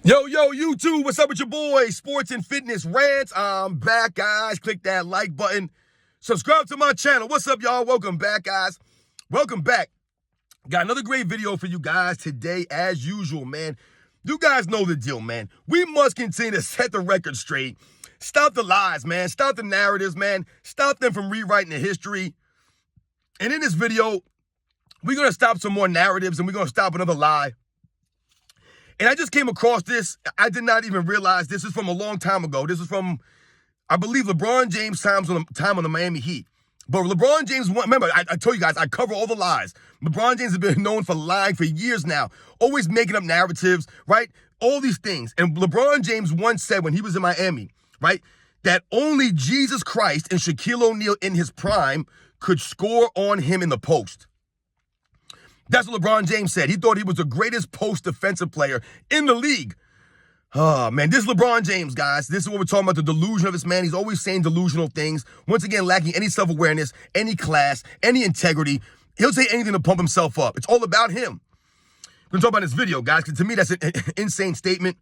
Yo, YouTube, what's up with your boy? Sports and Fitness Rants. I'm back, guys. Click that like button. Subscribe to my channel. What's up, y'all? Welcome back, guys. Welcome back. Got another great video for you guys today, as usual, man. You guys know the deal, man. We must continue to set the record straight. Stop the lies, man. Stop the narratives, man. Stop them from rewriting the history. And in this video, we're going to stop some more narratives and we're going to stop another lie. And I just came across this. I did not even realize this is from a long time ago. This is from, I believe, LeBron James' time on the Miami Heat. But LeBron James, remember, I told you guys, I cover all the lies. LeBron James has been known for lying for years now, always making up narratives, right? All these things. And LeBron James once said when he was in Miami, right, that only Jesus Christ and Shaquille O'Neal in his prime could score on him in the post. That's what LeBron James said. He thought he was the greatest post defensive player in the league. Oh, man, this is LeBron James, guys. This is what we're talking about, the delusion of this man. He's always saying delusional things. Once again, lacking any self-awareness, any class, any integrity. He'll say anything to pump himself up. It's all about him. We're going to talk about this video, guys, because to me, that's an insane statement.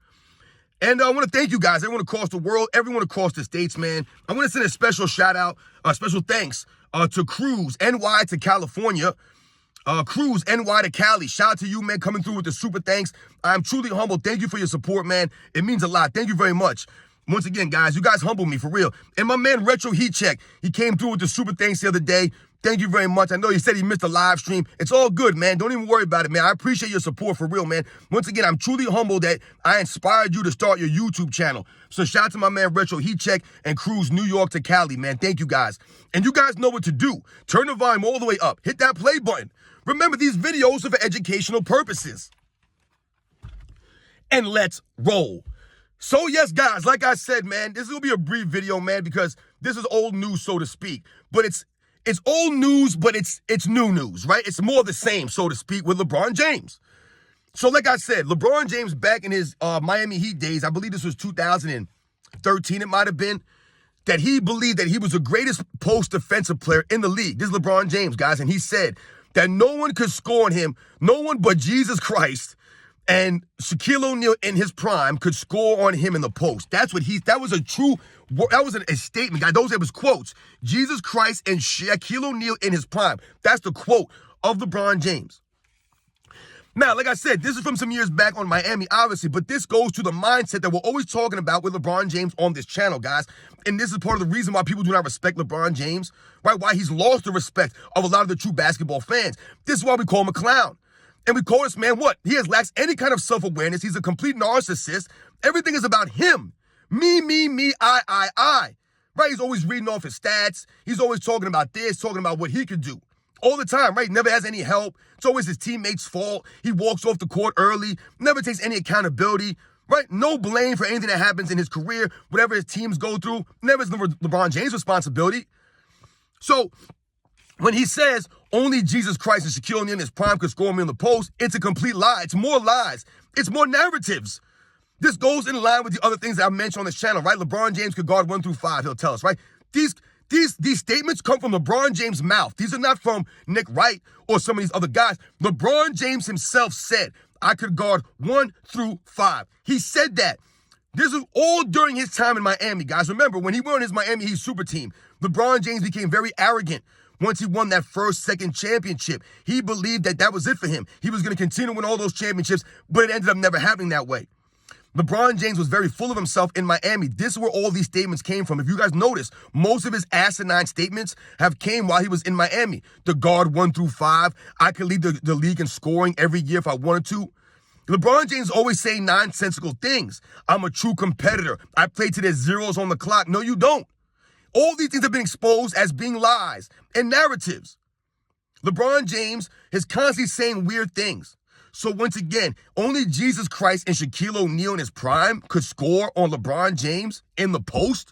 And I want to thank you guys, everyone across the world, everyone across the states, man. I want to send a special shout out, special thanks to Cruz, NY to California. Cruz, NY to Cali. Shout out to you, man, coming through with the super thanks. I'm truly humbled. Thank you for your support, man. It means a lot. Thank you very much. Once again, guys, you guys humble me for real. And my man, Retro Heat Check, he came through with the super thanks the other day. Thank you very much. I know he said he missed a live stream. It's all good, man. Don't even worry about it, man. I appreciate your support for real, man. Once again, I'm truly humbled that I inspired you to start your YouTube channel. So shout out to my man, Retro Heat Check and Cruz, New York to Cali, man. Thank you, guys. And you guys know what to do. Turn the volume all the way up. Hit that play button. Remember, these videos are for educational purposes. And let's roll. So yes, guys, like I said, man, this will be a brief video, man, because this is old news, so to speak. But it's old news, but it's new news, right? It's more the same, so to speak, with LeBron James. So like I said, LeBron James back in his Miami Heat days, I believe this was 2013, it might have been, that he believed that he was the greatest post defensive player in the league. This is LeBron James, guys, and he said that no one could score on him, no one but Jesus Christ and Shaquille O'Neal in his prime could score on him in the post. That was a statement, guys. Those was quotes. Jesus Christ and Shaquille O'Neal in his prime. That's the quote of LeBron James. Now, like I said, this is from some years back on Miami, obviously, but this goes to the mindset that we're always talking about with LeBron James on this channel, guys. And this is part of the reason why people do not respect LeBron James, right? Why he's lost the respect of a lot of the true basketball fans. This is why we call him a clown. And we call this man what? He lacks any kind of self-awareness. He's a complete narcissist. Everything is about him. Me, I. Right? He's always reading off his stats. He's always talking about this, talking about what he could do. All the time, right? Never has any help. It's always his teammates' fault. He walks off the court early, never takes any accountability, right? No blame for anything that happens in his career, whatever his teams go through. Never is LeBron James' responsibility. So when he says only Jesus Christ and Shaquille O'Neal in his prime could score me in the post, it's a complete lie. It's more lies. It's more narratives. This goes in line with the other things that I mentioned on this channel, right? LeBron James could guard 1 through 5, he'll tell us, right? These statements come from LeBron James' mouth. These are not from Nick Wright or some of these other guys. LeBron James himself said, I could guard 1 through 5. He said that. This is all during his time in Miami, guys. Remember, when he won his Miami Heat super team, LeBron James became very arrogant. Once he won that second championship, he believed that that was it for him. He was going to continue to win all those championships, but it ended up never happening that way. LeBron James was very full of himself in Miami. This is where all these statements came from. If you guys notice, most of his asinine statements have came while he was in Miami. The guard 1 through 5. I could lead the league in scoring every year if I wanted to. LeBron James always saying nonsensical things. I'm a true competitor. I play to their zeros on the clock. No, you don't. All these things have been exposed as being lies and narratives. LeBron James is constantly saying weird things. So once again, only Jesus Christ and Shaquille O'Neal in his prime could score on LeBron James in the post.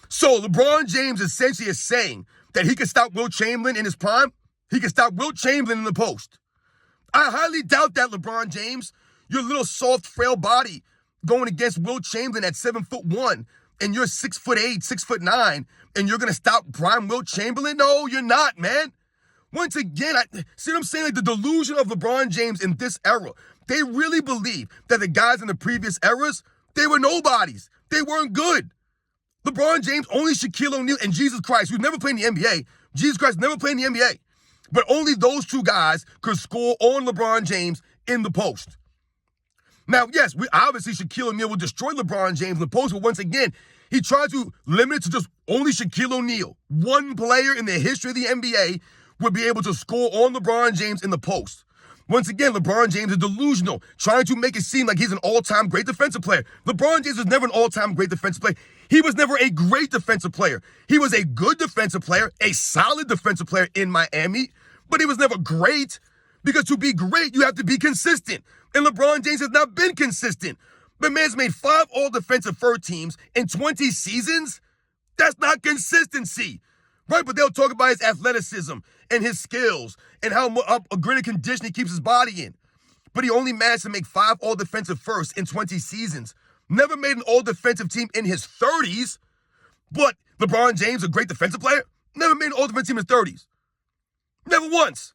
So LeBron James essentially is saying that he could stop Wilt Chamberlain in his prime. He could stop Wilt Chamberlain in the post. I highly doubt that, LeBron James. Your little soft, frail body going against Wilt Chamberlain at 7'1", and you're 6'8", 6'9", and you're going to stop prime Wilt Chamberlain? No, you're not, man. Once again, see what I'm saying? Like the delusion of LeBron James in this era, They really believe that the guys in the previous eras, they were nobodies. They weren't good. LeBron James, only Shaquille O'Neal, and Jesus Christ, who's never played in the NBA. Jesus Christ never played in the NBA. But only those two guys could score on LeBron James in the post. Now, yes, obviously Shaquille O'Neal will destroy LeBron James in the post, but once again, he tried to limit it to just only Shaquille O'Neal. One player in the history of the NBA would be able to score on LeBron James in the post. Once again, LeBron James is delusional, trying to make it seem like he's an all-time great defensive player. LeBron James was never an all-time great defensive player. He was never a great defensive player. He was a good defensive player, a solid defensive player in Miami, but he was never great, because to be great, you have to be consistent. And LeBron James has not been consistent. The man's made 5 all-defensive first teams in 20 seasons. That's not consistency, right? But they'll talk about his athleticism and his skills and how a greater condition he keeps his body in. But he only managed to make 5 all-defensive firsts in 20 seasons. Never made an all-defensive team in his 30s. But LeBron James, a great defensive player, never made an all-defensive team in his 30s. Never once.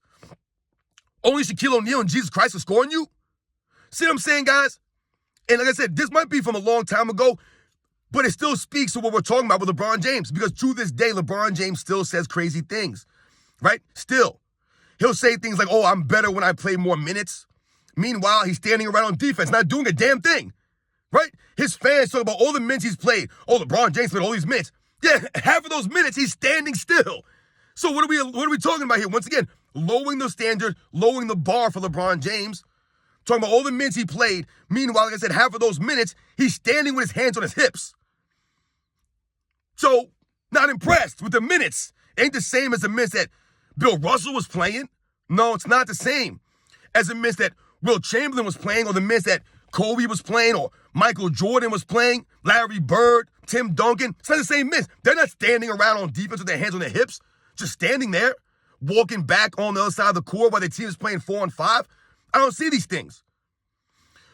Only Shaquille O'Neal and Jesus Christ are scoring you? See what I'm saying, guys? And like I said, this might be from a long time ago, but it still speaks to what we're talking about with LeBron James, because to this day, LeBron James still says crazy things, right? Still. He'll say things like, oh, I'm better when I play more minutes. Meanwhile, he's standing around on defense, not doing a damn thing, right? His fans talk about all the minutes he's played. Oh, LeBron James played all these minutes. Yeah, half of those minutes, he's standing still. So what are we talking about here? Once again, lowering the standard, lowering the bar for LeBron James. Talking about all the minutes he played. Meanwhile, like I said, half of those minutes, he's standing with his hands on his hips. So, not impressed with the minutes. Ain't the same as the minutes that Bill Russell was playing. No, it's not the same as the minutes that Will Chamberlain was playing, or the minutes that Kobe was playing, or Michael Jordan was playing, Larry Bird, Tim Duncan. It's not the same minutes. They're not standing around on defense with their hands on their hips, just standing there, walking back on the other side of the court while their team is playing 4-on-5. I don't see these things.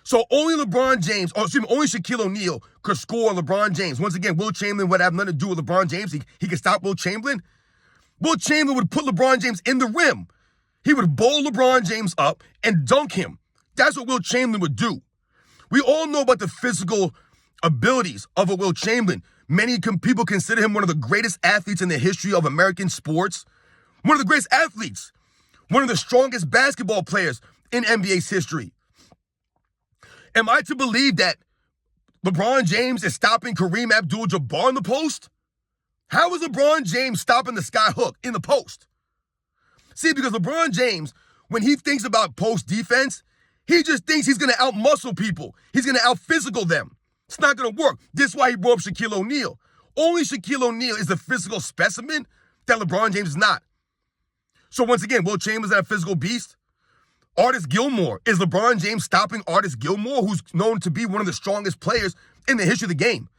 So only LeBron James, only Shaquille O'Neal could score on LeBron James. Once again, Will Chamberlain would have nothing to do with LeBron James. He could stop Will Chamberlain. Will Chamberlain would put LeBron James in the rim. He would bowl LeBron James up and dunk him. That's what Will Chamberlain would do. We all know about the physical abilities of a Will Chamberlain. Many people consider him one of the greatest athletes in the history of American sports. One of the greatest athletes. One of the strongest basketball players in NBA's history. Am I to believe that LeBron James is stopping Kareem Abdul-Jabbar in the post? How is LeBron James stopping the sky hook in the post? See, because LeBron James, when he thinks about post defense, he just thinks he's going to out-muscle people. He's going to out-physical them. It's not going to work. This is why he brought up Shaquille O'Neal. Only Shaquille O'Neal is the physical specimen that LeBron James is not. So once again, Will Chamberlain is a physical beast. Artis Gilmore. Is LeBron James stopping Artis Gilmore, who's known to be one of the strongest players in the history of the game?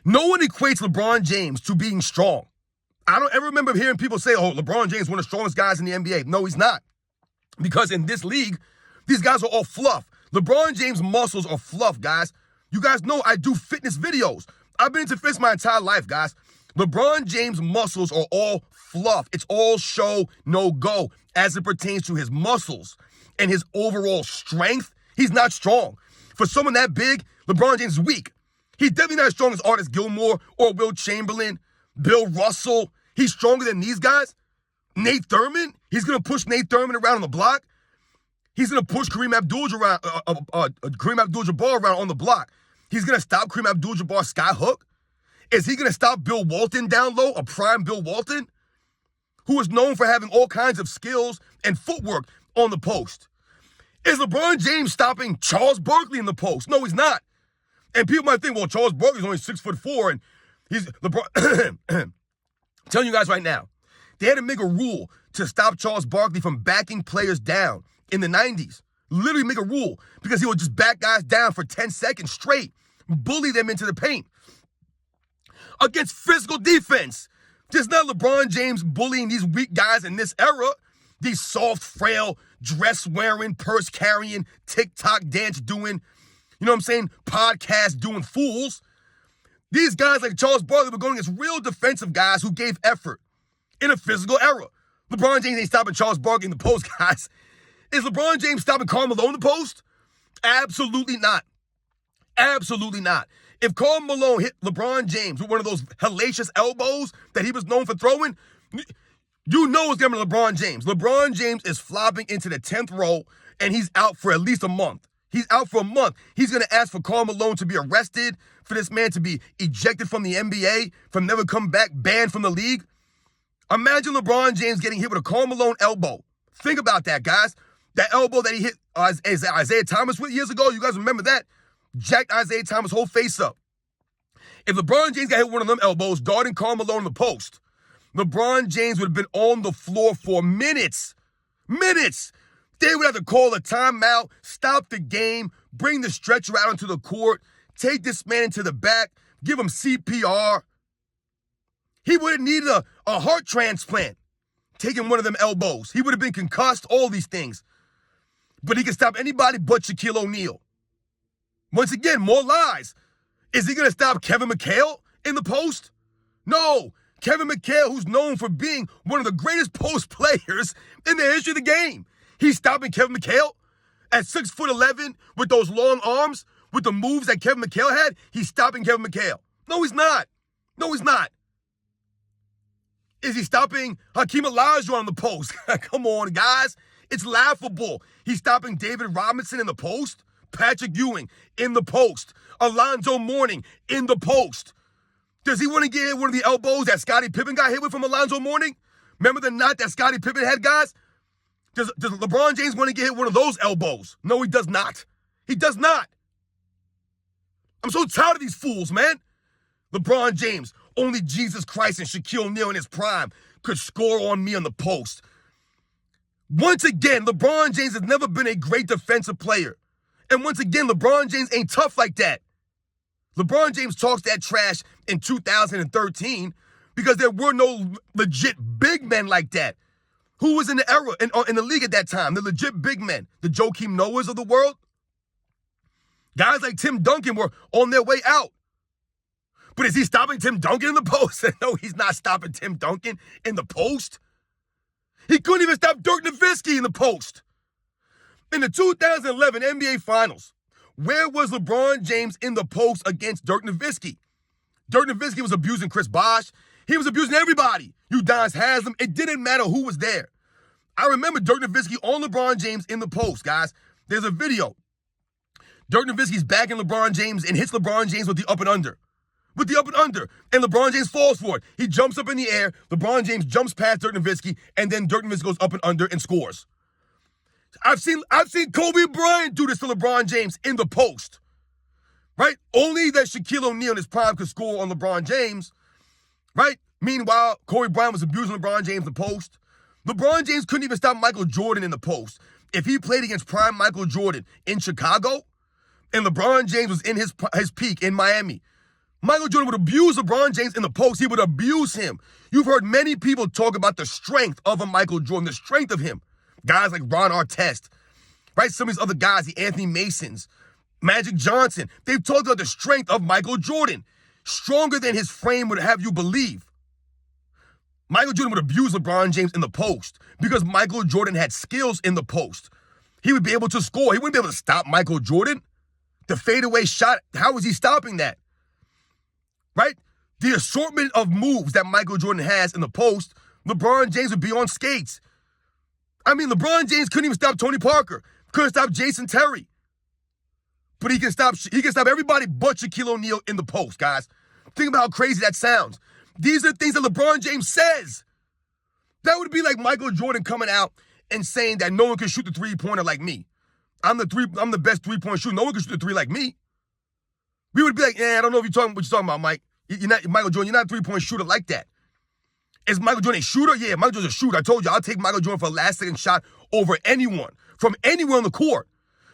No one equates LeBron James to being strong. I don't ever remember hearing people say, oh, LeBron James is one of the strongest guys in the NBA. No, he's not. Because in this league, these guys are all fluff. LeBron James' muscles are fluff, guys. You guys know I do fitness videos. I've been into fitness my entire life, guys. LeBron James' muscles are all fluff. It's all show, no go. As it pertains to his muscles and his overall strength, he's not strong. For someone that big, LeBron James is weak. He's definitely not as strong as Artis Gilmore or Will Chamberlain, Bill Russell. He's stronger than these guys. Nate Thurman, he's going to push Nate Thurman around on the block. He's going to push Kareem Abdul-Jabbar around on the block. He's going to stop Kareem Abdul-Jabbar's sky hook. Is he going to stop Bill Walton down low, a prime Bill Walton, who is known for having all kinds of skills and footwork on the post? Is LeBron James stopping Charles Barkley in the post? No, he's not. And people might think, well, Charles Barkley's only 6'4", and he's LeBron. I'm telling you guys right now, they had to make a rule to stop Charles Barkley from backing players down in the 90s. Literally make a rule, because he would just back guys down for 10 seconds straight, bully them into the paint. Against physical defense. Just not LeBron James bullying these weak guys in this era. These soft, frail, dress-wearing, purse-carrying, TikTok dance-doing, you know what I'm saying, podcast-doing fools. These guys like Charles Barkley were going against real defensive guys who gave effort in a physical era. LeBron James ain't stopping Charles Barkley in the post, guys. Is LeBron James stopping Karl Malone in the post? Absolutely not. Absolutely not. If Karl Malone hit LeBron James with one of those hellacious elbows that he was known for throwing, you know it's going to be LeBron James. LeBron James is flopping into the 10th row, and he's out for at least a month. He's out for a month. He's going to ask for Karl Malone to be arrested, for this man to be ejected from the NBA, from never come back, banned from the league. Imagine LeBron James getting hit with a Karl Malone elbow. Think about that, guys. That elbow that he hit Isaiah Thomas with years ago, you guys remember that? Jacked Isaiah Thomas' whole face up. If LeBron James got hit with one of them elbows, guarding Karl Malone in the post, LeBron James would have been on the floor for minutes. Minutes. They would have to call a timeout, stop the game, bring the stretcher out onto the court, take this man into the back, give him CPR. He would have needed a heart transplant, taking one of them elbows. He would have been concussed, all these things. But he can stop anybody but Shaquille O'Neal. Once again, more lies. Is he going to stop Kevin McHale in the post? No. Kevin McHale, who's known for being one of the greatest post players in the history of the game. He's stopping Kevin McHale at 6'11" with those long arms, with the moves that Kevin McHale had. He's stopping Kevin McHale. No, he's not. No, he's not. Is he stopping Hakeem Olajuwon on the post? Come on, guys. It's laughable. He's stopping David Robinson in the post. Patrick Ewing in the post. Alonzo Mourning in the post. Does he want to get hit one of the elbows that Scottie Pippen got hit with from Alonzo Mourning? Remember the knot that Scottie Pippen had, guys? Does LeBron James want to get hit one of those elbows? No, he does not. He does not. I'm so tired of these fools, man. LeBron James, only Jesus Christ and Shaquille O'Neal in his prime could score on me on the post. Once again, LeBron James has never been a great defensive player. And once again, LeBron James ain't tough like that. LeBron James talks that trash in 2013 because there were no legit big men like that. Who was in the era, in the league at that time? The legit big men, the Joakim Noahs of the world. Guys like Tim Duncan were on their way out. But is he stopping Tim Duncan in the post? No, he's not stopping Tim Duncan in the post. He couldn't even stop Dirk Nowitzki in the post. In the 2011 NBA Finals, where was LeBron James in the post against Dirk Nowitzki? Dirk Nowitzki was abusing Chris Bosh. He was abusing everybody. Udonis Haslem. It didn't matter who was there. I remember Dirk Nowitzki on LeBron James in the post, guys. There's a video. Dirk Nowitzki's backing LeBron James and hits LeBron James with the up and under. With the up and under. And LeBron James falls for it. He jumps up in the air. LeBron James jumps past Dirk Nowitzki. And then Dirk Nowitzki goes up and under and scores. I've seen Kobe Bryant do this to LeBron James in the post. Right? Only that Shaquille O'Neal in his prime could score on LeBron James. Right? Meanwhile, Kobe Bryant was abusing LeBron James in the post. LeBron James couldn't even stop Michael Jordan in the post. If he played against prime Michael Jordan in Chicago, and LeBron James was in his peak in Miami, Michael Jordan would abuse LeBron James in the post. He would abuse him. You've heard many people talk about the strength of a Michael Jordan, the strength of him. Guys like Ron Artest, right? Some of these other guys, the Anthony Masons, Magic Johnson, they've talked about the strength of Michael Jordan. Stronger than his frame would have you believe. Michael Jordan would abuse LeBron James in the post because Michael Jordan had skills in the post. He would be able to score. He wouldn't be able to stop Michael Jordan. The fadeaway shot, how was he stopping that? Right? The assortment of moves that Michael Jordan has in the post, LeBron James would be on skates. I mean, LeBron James couldn't even stop Tony Parker. Couldn't stop Jason Terry. But he can stop everybody but Shaquille O'Neal in the post, guys. Think about how crazy that sounds. These are things that LeBron James says. That would be like Michael Jordan coming out and saying that no one can shoot the three-pointer like me. I'm the best three-point shooter. No one can shoot the three like me. We would be like, I don't know what you're talking about, Mike. You're not Michael Jordan. You're not a three-point shooter like that. Is Michael Jordan a shooter? Yeah, Michael Jordan's a shooter. I told you, I'll take Michael Jordan for a last-second shot over anyone, from anywhere on the court,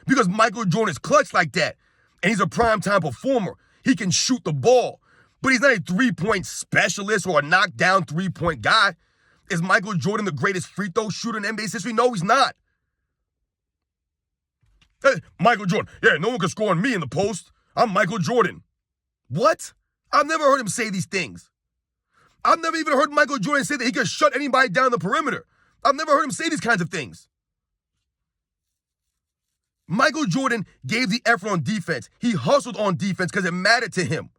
because Michael Jordan is clutch like that, and he's a prime-time performer. He can shoot the ball, but he's not a three-point specialist or a knockdown three-point guy. Is Michael Jordan the greatest free throw shooter in NBA's history? No, he's not. Hey, Michael Jordan. Yeah, no one can score on me in the post. I'm Michael Jordan. What? I've never heard him say these things. I've never even heard Michael Jordan say that he could shut anybody down the perimeter. I've never heard him say these kinds of things. Michael Jordan gave the effort on defense. He hustled on defense because it mattered to him.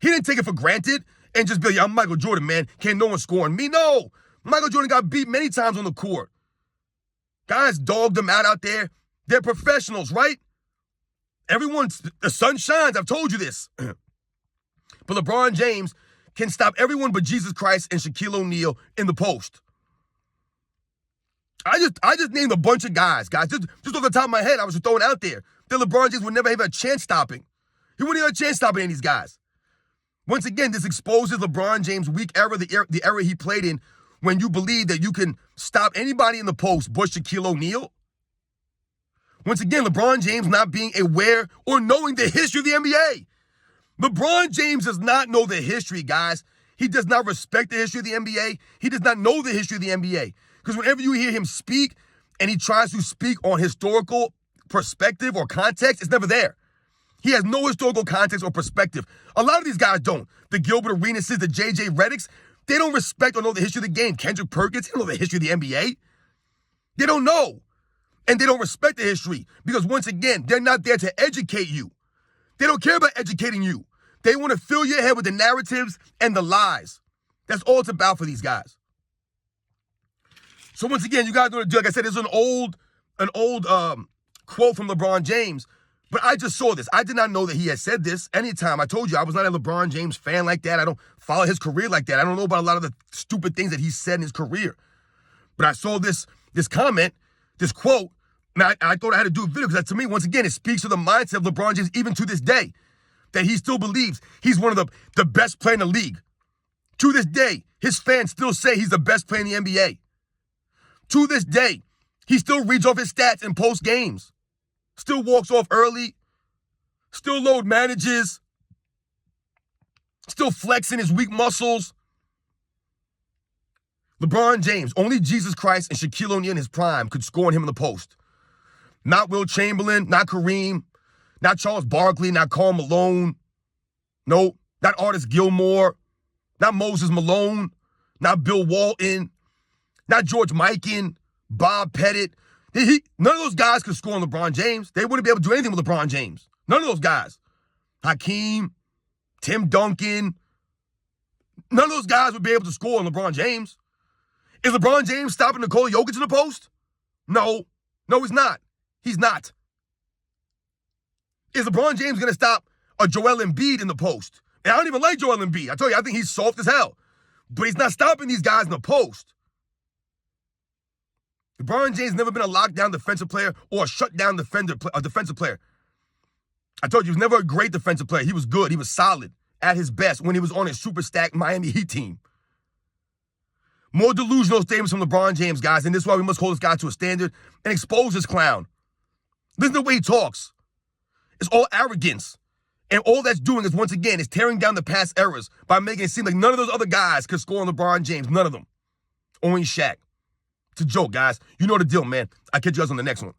He didn't take it for granted and just be like, I'm Michael Jordan, man. Can't no one score on me. No. Michael Jordan got beat many times on the court. Guys dogged him out there. They're professionals, right? The sun shines. I've told you this. But LeBron James can stop everyone but Jesus Christ and Shaquille O'Neal in the post. I just named a bunch of guys. Just off the top of my head, I was just throwing out there that LeBron James would never have a chance stopping. He wouldn't have a chance stopping any of these guys. Once again, this exposes LeBron James' weak era, the era he played in, when you believe that you can stop anybody in the post but Shaquille O'Neal. Once again, LeBron James not being aware or knowing the history of the NBA. LeBron James does not know the history, guys. He does not respect the history of the NBA. He does not know the history of the NBA. Because whenever you hear him speak and he tries to speak on historical perspective or context, it's never there. He has no historical context or perspective. A lot of these guys don't. The Gilbert Arenases, the J.J. Reddicks, they don't respect or know the history of the game. Kendrick Perkins, they don't know the history of the NBA. They don't know. And they don't respect the history because, once again, they're not there to educate you. They don't care about educating you. They want to fill your head with the narratives and the lies. That's all it's about for these guys. So once again, you guys know what to do. Like I said, there's an old quote from LeBron James, but I just saw this. I did not know that he had said this anytime. I told you I was not a LeBron James fan like that. I don't follow his career like that. I don't know about a lot of the stupid things that he said in his career. But I saw this comment, this quote, and I thought I had to do a video because to me, once again, it speaks to the mindset of LeBron James even to this day, that he still believes he's one of the best player in the league. To this day, his fans still say he's the best player in the NBA. To this day, he still reads off his stats in post games. Still walks off early. Still load manages. Still flexing his weak muscles. LeBron James, only Jesus Christ and Shaquille O'Neal in his prime could score on him in the post. Not Will Chamberlain, not Kareem, not Charles Barkley, not Karl Malone. No, not Artis Gilmore, not Moses Malone, not Bill Walton, not George Mikan, Bob Pettit. None of those guys could score on LeBron James. They wouldn't be able to do anything with LeBron James. None of those guys. Hakeem, Tim Duncan. None of those guys would be able to score on LeBron James. Is LeBron James stopping Nikola Jokic in the post? No. No, he's not. He's not. Is LeBron James going to stop a Joel Embiid in the post? And I don't even like Joel Embiid. I tell you, I think he's soft as hell. But he's not stopping these guys in the post. LeBron James never been a lockdown defensive player or a shutdown defensive player. I told you, he was never a great defensive player. He was good. He was solid at his best when he was on his super stacked Miami Heat team. More delusional statements from LeBron James, guys, and this is why we must hold this guy to a standard and expose this clown. Listen to the way he talks. It's all arrogance. And all that's doing is, once again, is tearing down the past eras by making it seem like none of those other guys could score on LeBron James. None of them. Only Shaq. It's a joke, guys. You know the deal, man. I'll catch you guys on the next one.